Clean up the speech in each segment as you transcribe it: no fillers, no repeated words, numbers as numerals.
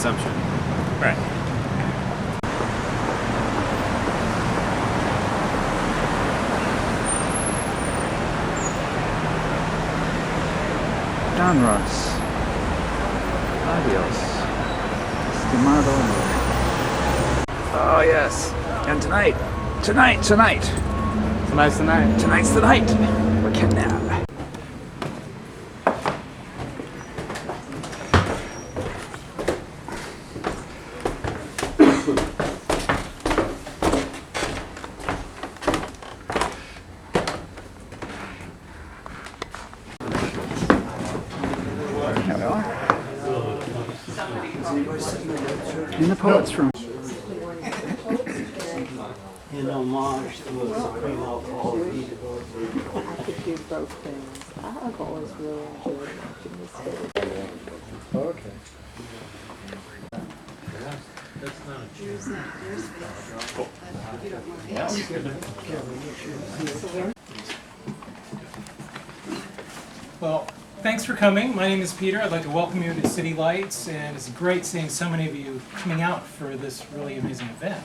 assumption. Right. Genres. Adios. Estimado. Oh yes. And tonight. Tonight's the night. Tonight's the night. We're Knabb. Here we are. In the poet's room. In homage to a supreme alcohol. I could do both things. I've always really enjoyed watching this video. Okay. Well, thanks for coming. My name is Peter. I'd like to welcome you to City Lights, and it's great seeing so many of you coming out for this really amazing event.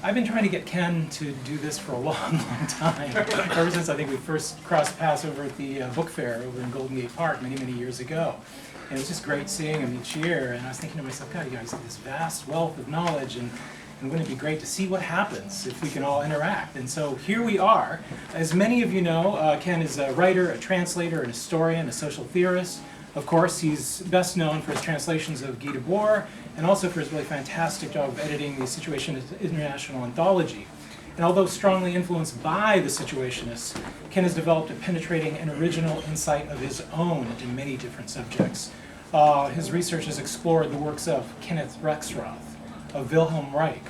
I've been trying to get Ken to do this for a long, long time, ever since I think we first crossed paths over at the book fair over in Golden Gate Park many, many years ago. And it's just great seeing him each year, and I was thinking to myself, God, you guys have this vast wealth of knowledge, and wouldn't it be great to see what happens if we can all interact? And so here we are. As many of you know, Ken is a writer, a translator, an historian, a social theorist. Of course, he's best known for his translations of Guy Debord, and also for his really fantastic job of editing the Situationist International Anthology. And although strongly influenced by the Situationists, Ken has developed a penetrating and original insight of his own in many different subjects. His research has explored the works of Kenneth Rexroth, of Wilhelm Reich,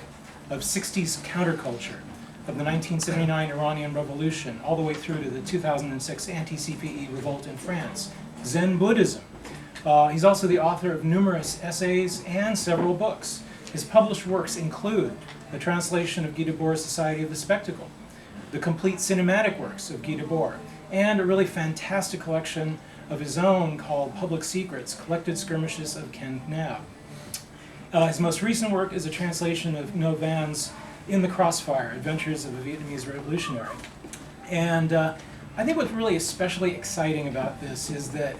of 60s counterculture, of the 1979 Iranian Revolution, all the way through to the 2006 anti-CPE revolt in France, Zen Buddhism. He's also the author of numerous essays and several books. His published works include the translation of Guy Debord's Society of the Spectacle, the complete cinematic works of Guy Debord, and a really fantastic collection of his own called Public Secrets, Collected Skirmishes of Ken Knabb. His most recent work is a translation of No Van's In the Crossfire, Adventures of a Vietnamese Revolutionary. And I think what's really especially exciting about this is that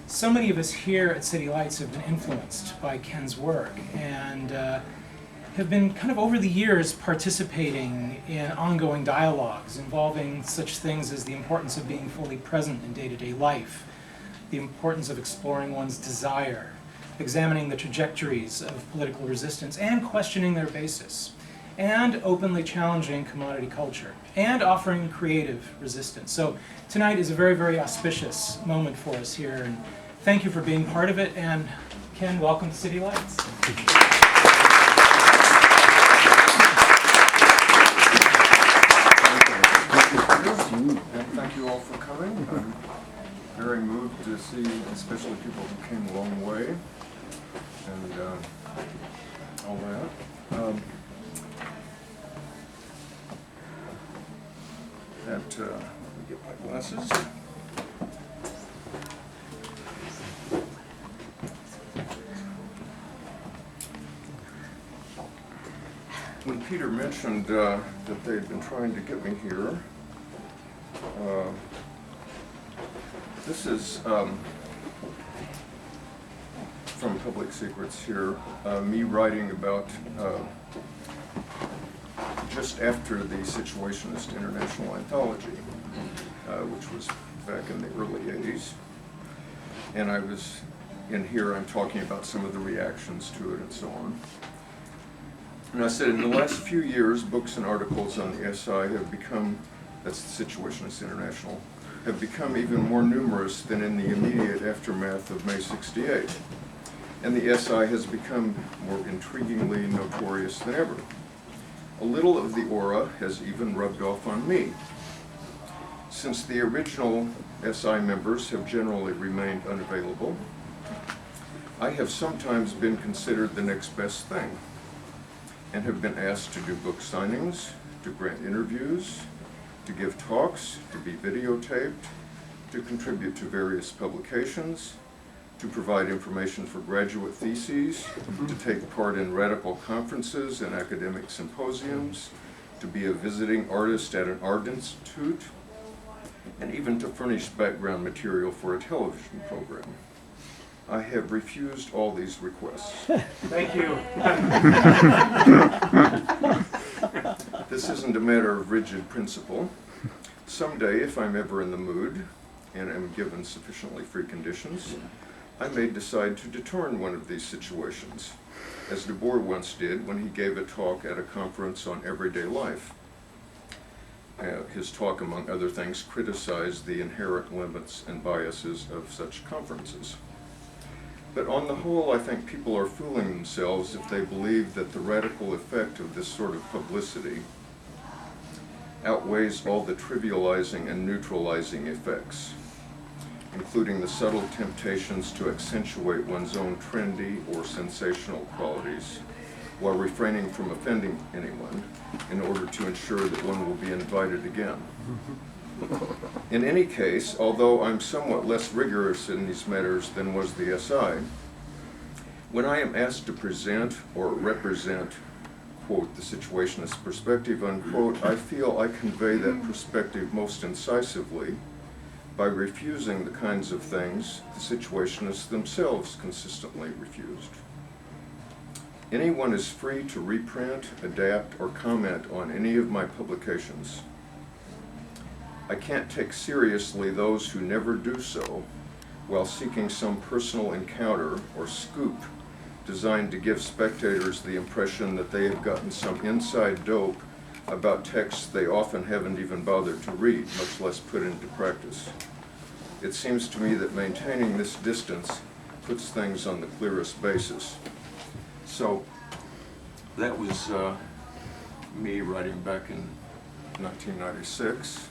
so many of us here at City Lights have been influenced by Ken's work and have been kind of over the years participating in ongoing dialogues involving such things as the importance of being fully present in day-to-day life, the importance of exploring one's desire, examining the trajectories of political resistance and questioning their basis, and openly challenging commodity culture, and offering creative resistance. So tonight is a very, very auspicious moment for us here, and thank you for being part of it, and Ken, welcome to City Lights. And thank you all for coming. I'm very moved to see especially people who came a long way and all that. Let me get my glasses. When Peter mentioned that they'd been trying to get me here, this is from Public Secrets here, me writing about just after the Situationist International Anthology, which was back in the early 80s. And I was in here, I'm talking about some of the reactions to it and so on. And I said, in the last few years, books and articles on the SI have become, that's the Situationist International, have become even more numerous than in the immediate aftermath of May '68. And the SI has become more intriguingly notorious than ever. A little of the aura has even rubbed off on me. Since the original SI members have generally remained unavailable, I have sometimes been considered the next best thing, and have been asked to do book signings, to grant interviews, to give talks, to be videotaped, to contribute to various publications, to provide information for graduate theses, to take part in radical conferences and academic symposiums, to be a visiting artist at an art institute, and even to furnish background material for a television program. I have refused all these requests. Thank you. This isn't a matter of rigid principle. Someday, if I'm ever in the mood and am given sufficiently free conditions, I may decide to deturn one of these situations, as Du Bois once did when he gave a talk at a conference on everyday life. His talk, among other things, criticized the inherent limits and biases of such conferences. But on the whole, I think people are fooling themselves if they believe that the radical effect of this sort of publicity outweighs all the trivializing and neutralizing effects, including the subtle temptations to accentuate one's own trendy or sensational qualities, while refraining from offending anyone in order to ensure that one will be invited again. In any case, although I'm somewhat less rigorous in these matters than was the SI, when I am asked to present or represent, quote, the situationist perspective, unquote, I feel I convey that perspective most incisively by refusing the kinds of things the situationists themselves consistently refused. Anyone is free to reprint, adapt, or comment on any of my publications. I can't take seriously those who never do so while seeking some personal encounter or scoop designed to give spectators the impression that they have gotten some inside dope about texts they often haven't even bothered to read, much less put into practice. It seems to me that maintaining this distance puts things on the clearest basis. So that was me writing back in 1996.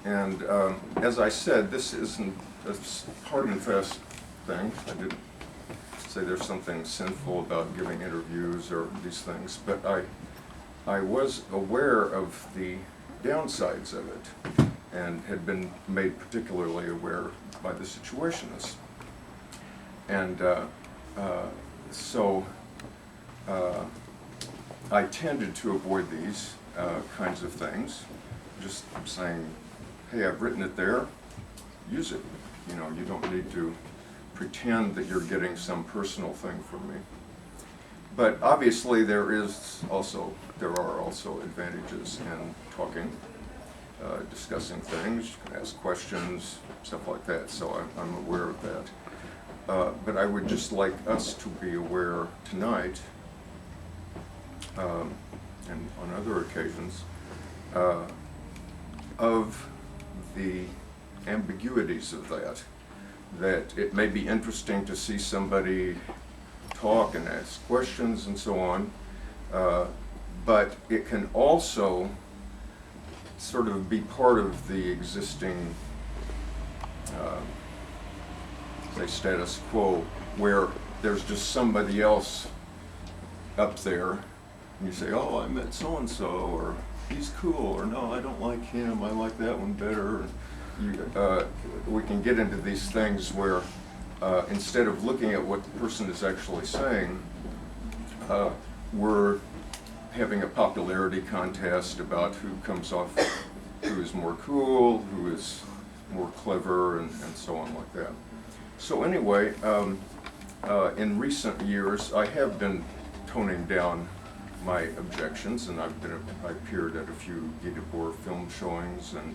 And as I said, this isn't a hard and fast thing. I didn't say there's something sinful about giving interviews or these things, but I was aware of the downsides of it and had been made particularly aware by the situationists. And so I tended to avoid these kinds of things, just saying, hey, I've written it there, use it. You know, you don't need to pretend that you're getting some personal thing from me. But obviously there are also advantages in talking, discussing things. You can ask questions, stuff like that, so I'm aware of that. But I would just like us to be aware tonight, and on other occasions, of the ambiguities of that it may be interesting to see somebody talk and ask questions and so on, but it can also sort of be part of the existing say status quo, where there's just somebody else up there and you say, oh, I met so-and-so, or he's cool, or no, I don't like him, I like that one better. We can get into these things where instead of looking at what the person is actually saying, we're having a popularity contest about who comes off, who is more cool, who is more clever, and so on like that. So anyway, in recent years, I have been toning down my objections, and I appeared at a few Guy Debord film showings, and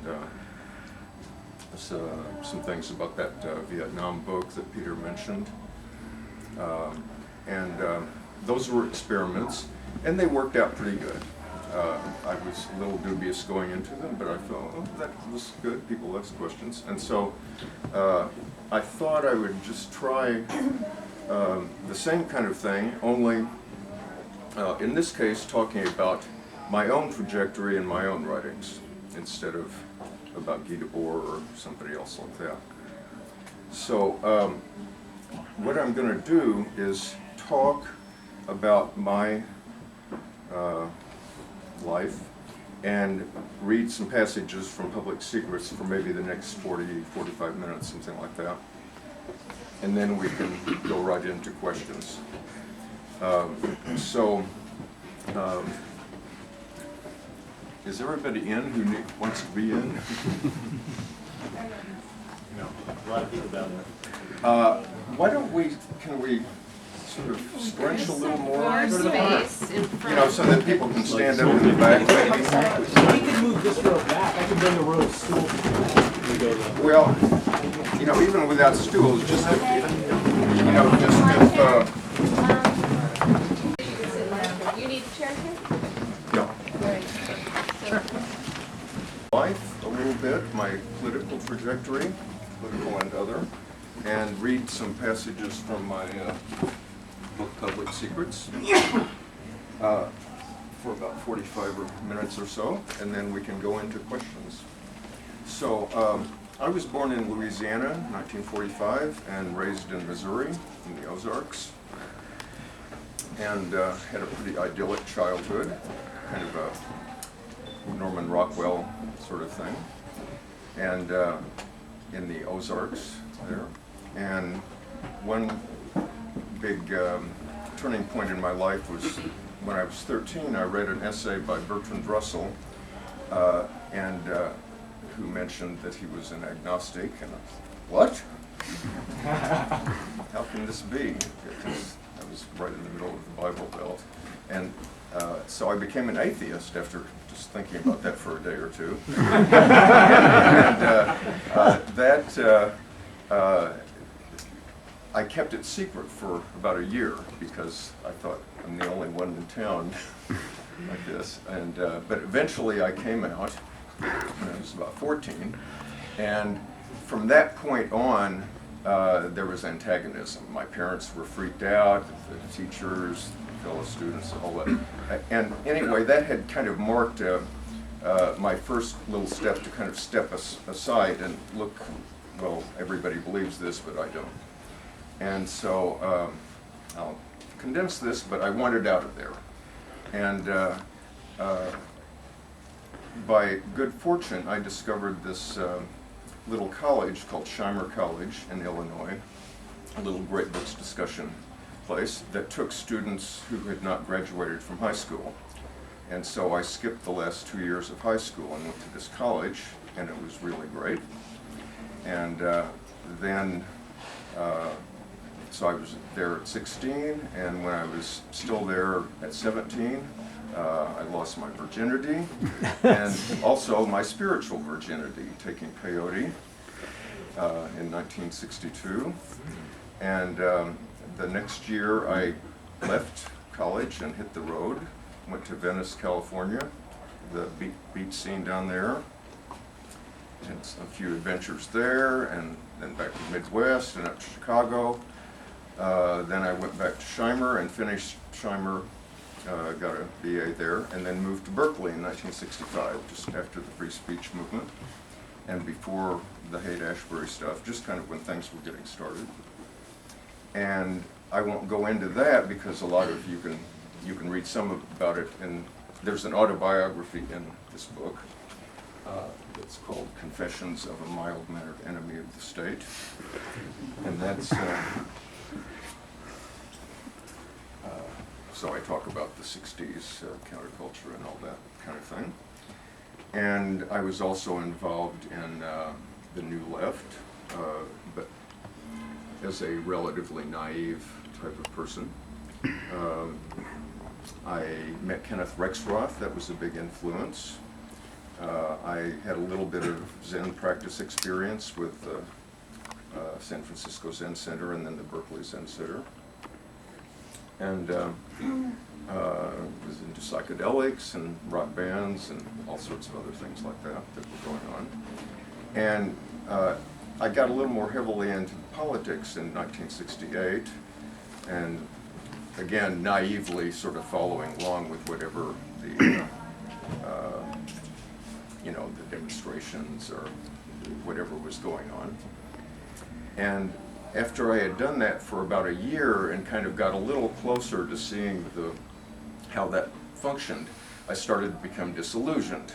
some things about that Vietnam book that Peter mentioned. Those were experiments, and they worked out pretty good. I was a little dubious going into them, but I thought, oh, that was good, people asked questions. And so I thought I would just try the same kind of thing, only in this case talking about my own trajectory and my own writings, instead of about Guy Debord or somebody else like that. So what I'm going to do is talk about my life and read some passages from Public Secrets for maybe the next 40, 45 minutes, something like that. and then we can go right into questions. Is everybody in who wants to be in? No, a lot of people down there. Why don't can we sort of stretch a little more? More space in front. You know, so that people can stand up in the back. We can move this row back. I can bring the row of stools. Well, you know, even without stools, just if, you know, just if, You need a chair here? no. Right. Life a little bit, my political trajectory, political and other, and read some passages from my book, Public Secrets, for about 45 minutes or so, and then we can go into questions. So, I was born in Louisiana in 1945 and raised in Missouri in the Ozarks, and had a pretty idyllic childhood, kind of a Norman Rockwell sort of thing, and in the Ozarks there. And one big turning point in my life was when I was 13. I read an essay by Bertrand Russell, who mentioned that he was an agnostic, and what? How can this be? Because I was right in the middle of the Bible Belt, and so I became an atheist after just thinking about that for a day or two. I kept it secret for about a year because I thought I'm the only one in town like this. And but eventually I came out when I was about 14, and from that point on, there was antagonism. My parents were freaked out, the teachers, fellow students, all that. And anyway, that had kind of marked my first little step to kind of step aside and look, well, everybody believes this, but I don't. And so I'll condense this, but I wanted out of there. And by good fortune, I discovered this little college called Shimer College in Illinois, a little great books discussion place that took students who had not graduated from high school. And so I skipped the last 2 years of high school and went to this college, and it was really great. And so I was there at 16, and when I was still there at 17, I lost my virginity, and also my spiritual virginity, taking peyote in 1962. And the next year I left college and hit the road, went to Venice, California, the beach scene down there, had a few adventures there, and then back to the Midwest and up to Chicago. Then I went back to Shimer and finished Shimer, got a BA there, and then moved to Berkeley in 1965, just after the free speech movement and before the Haight-Ashbury stuff, just kind of when things were getting started. And I won't go into that because a lot of you can read some about it, and there's an autobiography in this book. It's called Confessions of a Mild-Mannered Enemy of the State, and that's so I talk about the 60s counterculture and all that kind of thing. And I was also involved in the New Left, but as a relatively naive type of person. I met Kenneth Rexroth, that was a big influence. I had a little bit of Zen practice experience with the San Francisco Zen Center and then the Berkeley Zen Center. And was into psychedelics and rock bands and all sorts of other things like that were going on. And I got a little more heavily into politics in 1968, and again, naively sort of following along with whatever the the demonstrations or whatever was going on. And after I had done that for about a year and kind of got a little closer to seeing how that functioned, I started to become disillusioned.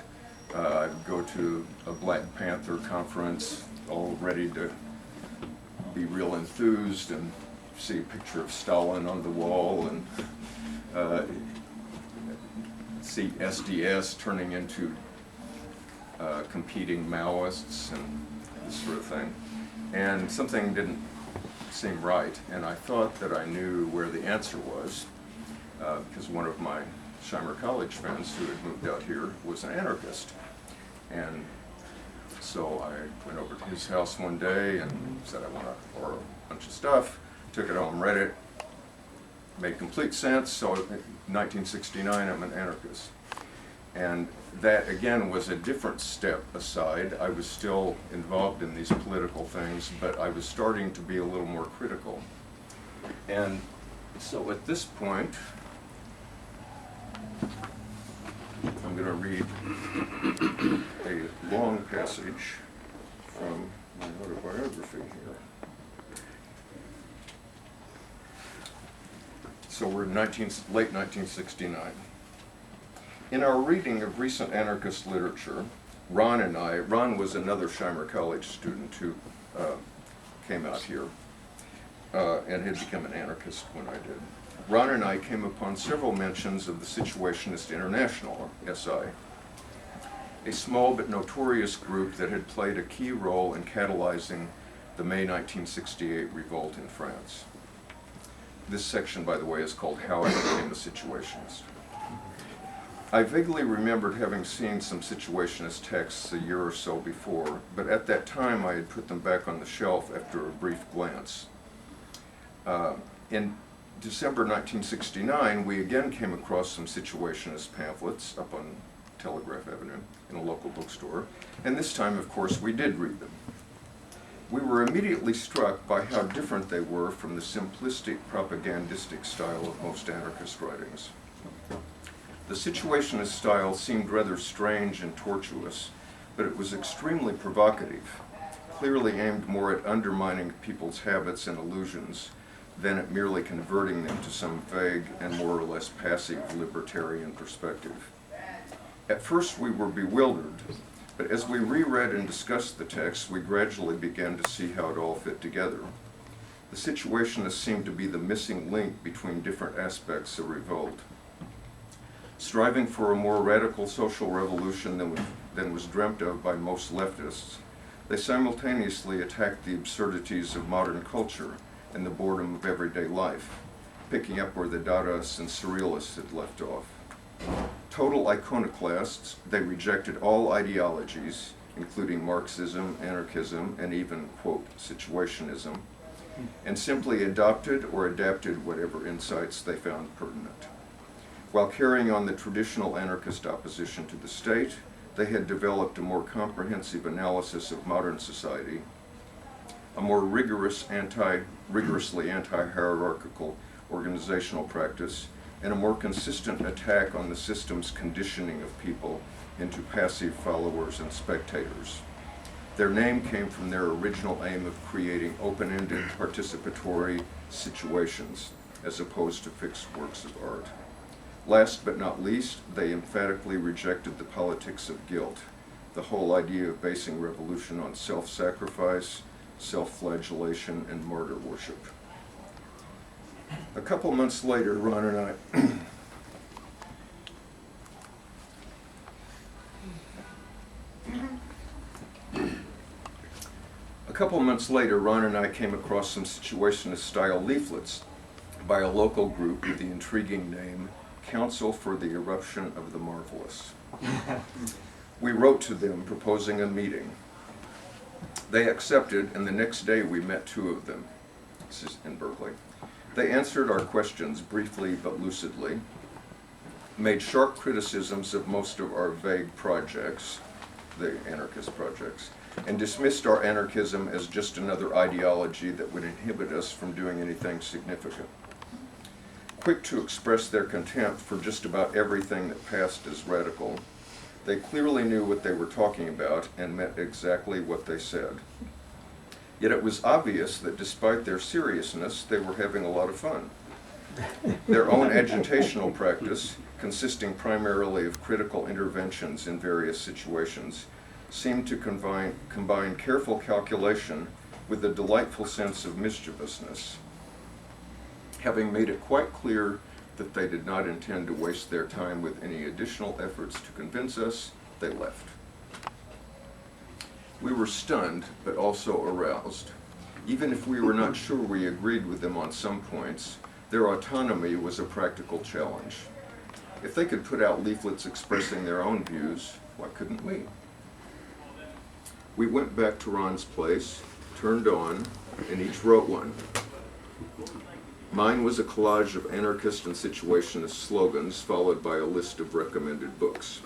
I'd go to a Black Panther conference, all ready to be real enthused and see a picture of Stalin on the wall and see SDS turning into competing Maoists and this sort of thing. And something didn't seem right, and I thought that I knew where the answer was, because one of my Shimer College friends who had moved out here was an anarchist. And so I went over to his house one day and said I want to borrow a bunch of stuff, took it home, read it, made complete sense, so in 1969 I'm an anarchist. And that again was a different step aside. I was still involved in these political things, but I was starting to be a little more critical. And so at this point, I'm going to read a long passage from my autobiography here. So we're in late 1969. In our reading of recent anarchist literature, Ron was another Shimer College student who came out here and had become an anarchist when I did. Ron and I came upon several mentions of the Situationist International, SI, a small but notorious group that had played a key role in catalyzing the May 1968 revolt in France. This section, by the way, is called How I Became a Situationist. I vaguely remembered having seen some Situationist texts a year or so before, but at that time I had put them back on the shelf after a brief glance. In December 1969, we again came across some Situationist pamphlets up on Telegraph Avenue in a local bookstore, and this time, of course, we did read them. We were immediately struck by how different they were from the simplistic propagandistic style of most anarchist writings. The Situationist style seemed rather strange and tortuous, but it was extremely provocative, clearly aimed more at undermining people's habits and illusions than at merely converting them to some vague and more or less passive libertarian perspective. At first we were bewildered, but as we reread and discussed the text, we gradually began to see how it all fit together. The Situationists seemed to be the missing link between different aspects of revolt. Striving for a more radical social revolution than was dreamt of by most leftists, they simultaneously attacked the absurdities of modern culture and the boredom of everyday life, picking up where the Dadaists and Surrealists had left off. Total iconoclasts, they rejected all ideologies, including Marxism, anarchism, and even, quote, situationism, and simply adopted or adapted whatever insights they found pertinent. While carrying on the traditional anarchist opposition to the state, they had developed a more comprehensive analysis of modern society, a more rigorously anti-hierarchical organizational practice, and a more consistent attack on the system's conditioning of people into passive followers and spectators. Their name came from their original aim of creating open-ended participatory situations as opposed to fixed works of art. Last but not least, they emphatically rejected the politics of guilt, the whole idea of basing revolution on self-sacrifice, self-flagellation, and martyr worship. A couple months later, Ron and I came across some Situationist-style leaflets by a local group with the intriguing name Council for the Eruption of the Marvelous. We wrote to them proposing a meeting. They accepted, and the next day we met two of them. This is in Berkeley. They answered our questions briefly but lucidly, made sharp criticisms of most of our vague projects, the anarchist projects, and dismissed our anarchism as just another ideology that would inhibit us from doing anything significant. Quick to express their contempt for just about everything that passed as radical, they clearly knew what they were talking about and meant exactly what they said. Yet it was obvious that despite their seriousness, they were having a lot of fun. Their own agitational practice, consisting primarily of critical interventions in various situations, seemed to combine careful calculation with a delightful sense of mischievousness. Having made it quite clear that they did not intend to waste their time with any additional efforts to convince us, they left. We were stunned, but also aroused. Even if we were not sure we agreed with them on some points, their autonomy was a practical challenge. If they could put out leaflets expressing their own views, why couldn't we? We went back to Ron's place, turned on, and each wrote one. Mine was a collage of anarchist and situationist slogans, followed by a list of recommended books.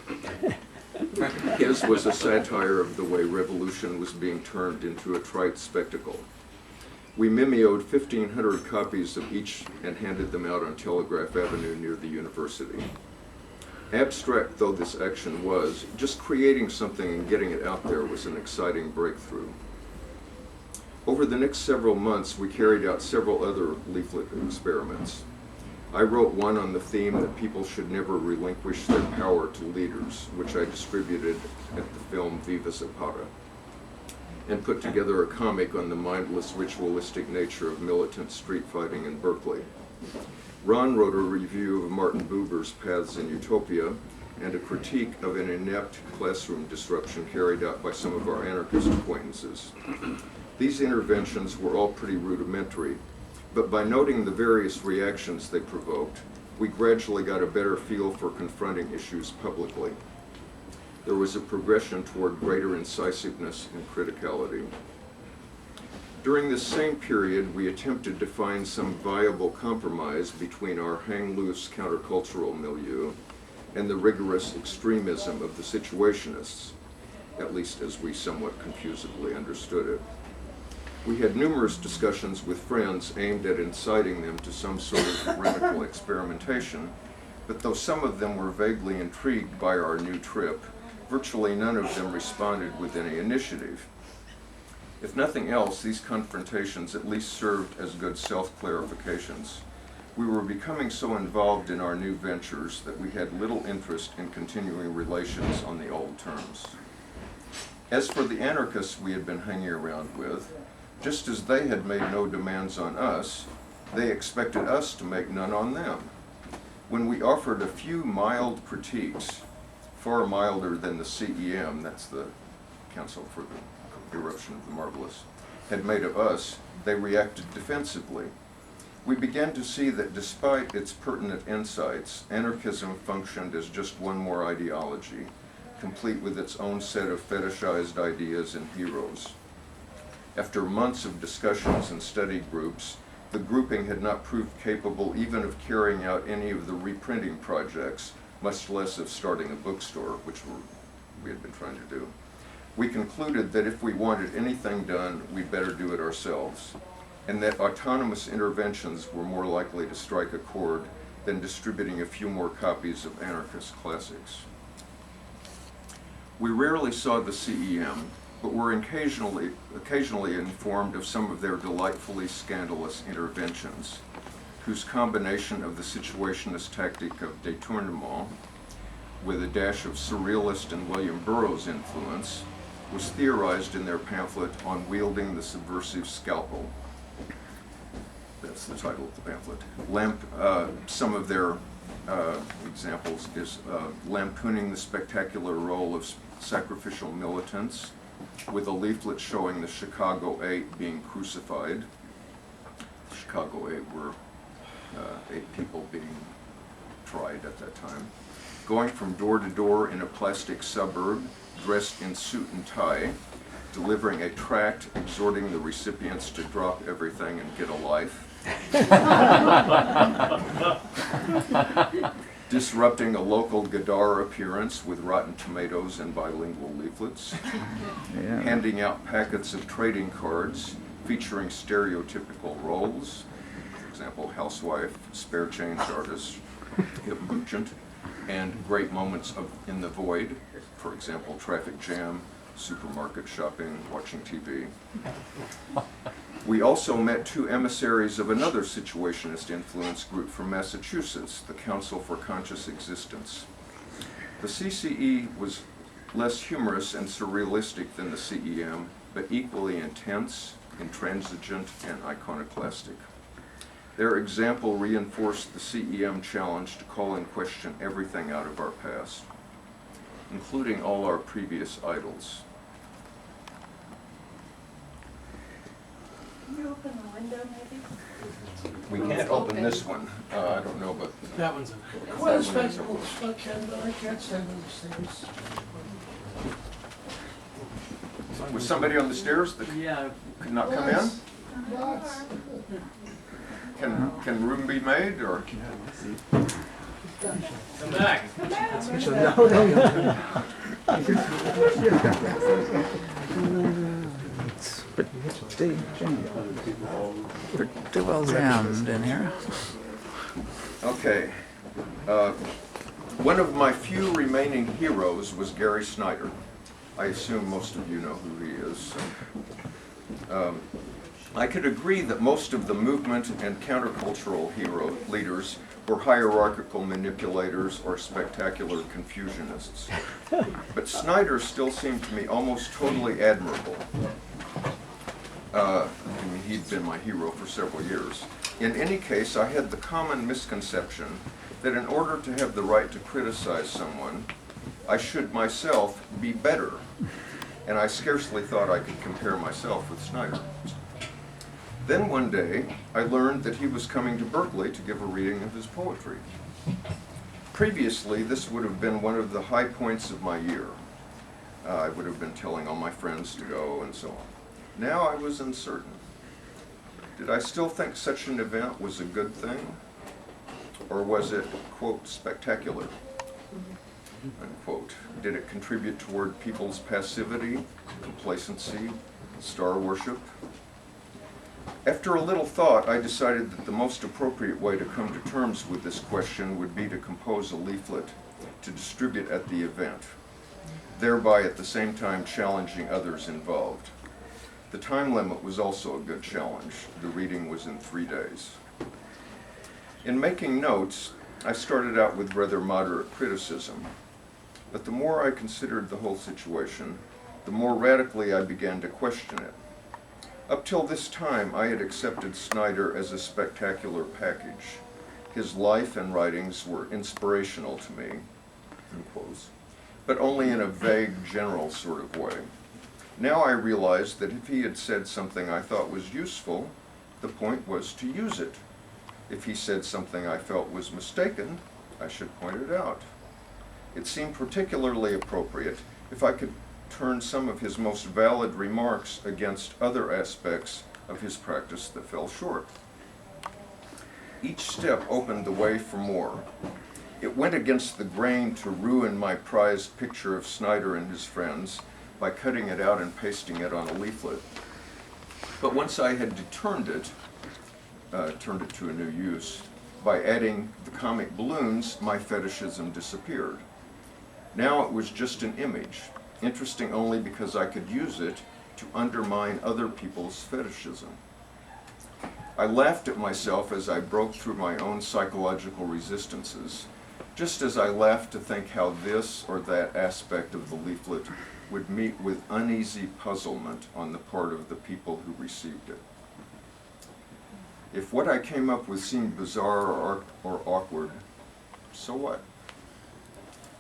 His was a satire of the way revolution was being turned into a trite spectacle. We mimeoed 1,500 copies of each and handed them out on Telegraph Avenue near the university. Abstract though this action was, just creating something and getting it out there was an exciting breakthrough. Over the next several months, we carried out several other leaflet experiments. I wrote one on the theme that people should never relinquish their power to leaders, which I distributed at the film Viva Zapata, and put together a comic on the mindless, ritualistic nature of militant street fighting in Berkeley. Ron wrote a review of Martin Buber's Paths in Utopia and a critique of an inept classroom disruption carried out by some of our anarchist acquaintances. These interventions were all pretty rudimentary, but by noting the various reactions they provoked, we gradually got a better feel for confronting issues publicly. There was a progression toward greater incisiveness and criticality. During this same period, we attempted to find some viable compromise between our hang-loose countercultural milieu and the rigorous extremism of the situationists, at least as we somewhat confusedly understood it. We had numerous discussions with friends aimed at inciting them to some sort of radical experimentation, but though some of them were vaguely intrigued by our new trip, virtually none of them responded with any initiative. If nothing else, these confrontations at least served as good self-clarifications. We were becoming so involved in our new ventures that we had little interest in continuing relations on the old terms. As for the anarchists we had been hanging around with, just as they had made no demands on us, they expected us to make none on them. When we offered a few mild critiques, far milder than the CEM, that's the Council for the Eruption of the Marvelous, had made of us, they reacted defensively. We began to see that despite its pertinent insights, anarchism functioned as just one more ideology, complete with its own set of fetishized ideas and heroes. After months of discussions and study groups, the grouping had not proved capable even of carrying out any of the reprinting projects, much less of starting a bookstore, which we had been trying to do. We concluded that if we wanted anything done, we'd better do it ourselves, and that autonomous interventions were more likely to strike a chord than distributing a few more copies of anarchist classics. We rarely saw the CEM, but were occasionally informed of some of their delightfully scandalous interventions, whose combination of the situationist tactic of détournement with a dash of surrealist and William Burroughs influence was theorized in their pamphlet On Wielding the Subversive Scalpel. That's the title of the pamphlet. Some of their examples is lampooning the spectacular role of sacrificial militants, with a leaflet showing the Chicago 8 being crucified. The Chicago 8 were 8 people being tried at that time. Going from door to door in a plastic suburb, dressed in suit and tie, delivering a tract exhorting the recipients to drop everything and get a life. Disrupting a local Gadar appearance with rotten tomatoes and bilingual leaflets. Yeah. Handing out packets of trading cards featuring stereotypical roles. For example, housewife, spare change artist, hip merchant, and great moments in the void. For example, traffic jam, supermarket shopping, watching TV. We also met 2 emissaries of another situationist influence group from Massachusetts, the Council for Conscious Existence. The CCE was less humorous and surrealistic than the CEM, but equally intense, intransigent, and iconoclastic. Their example reinforced the CEM challenge to call in question everything out of our past, including all our previous idols. Can you open the window maybe? We can't open this one. I don't know, but That one's in. Quite a spectacle destruction, but I can't say those things. was somebody on the stairs that Yeah, could not come in? Lots. Can room be made, or? Come back. Pretty well jammed in here. Okay. One of my few remaining heroes was Gary Snyder. I assume most of you know who he is. I could agree that most of the movement and countercultural hero leaders were hierarchical manipulators or spectacular confusionists. But Snyder still seemed to me almost totally admirable. I mean, he'd been my hero for several years. In any case, I had the common misconception that in order to have the right to criticize someone, I should myself be better. And I scarcely thought I could compare myself with Snyder. Then one day, I learned that he was coming to Berkeley to give a reading of his poetry. Previously, this would have been one of the high points of my year. I would have been telling all my friends to go and so on. Now I was uncertain. Did I still think such an event was a good thing? Or was it, quote, spectacular, unquote? Did it contribute toward people's passivity, complacency, star worship? After a little thought, I decided that the most appropriate way to come to terms with this question would be to compose a leaflet to distribute at the event, thereby at the same time challenging others involved. The time limit was also a good challenge. The reading was in 3 days. In making notes, I started out with rather moderate criticism, but the more I considered the whole situation, the more radically I began to question it. Up till this time, I had accepted Snyder as a spectacular package. His life and writings were inspirational to me, in quotes, but only in a vague, general sort of way. Now I realized that if he had said something I thought was useful, the point was to use it. If he said something I felt was mistaken, I should point it out. It seemed particularly appropriate if I could turn some of his most valid remarks against other aspects of his practice that fell short. Each step opened the way for more. It went against the grain to ruin my prized picture of Snyder and his friends by cutting it out and pasting it on a leaflet. But once I had turned it to a new use, by adding the comic balloons, my fetishism disappeared. Now it was just an image, interesting only because I could use it to undermine other people's fetishism. I laughed at myself as I broke through my own psychological resistances, just as I laughed to think how this or that aspect of the leaflet would meet with uneasy puzzlement on the part of the people who received it. If what I came up with seemed bizarre or awkward, so what?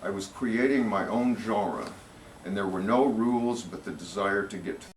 I was creating my own genre, and there were no rules but the desire to get to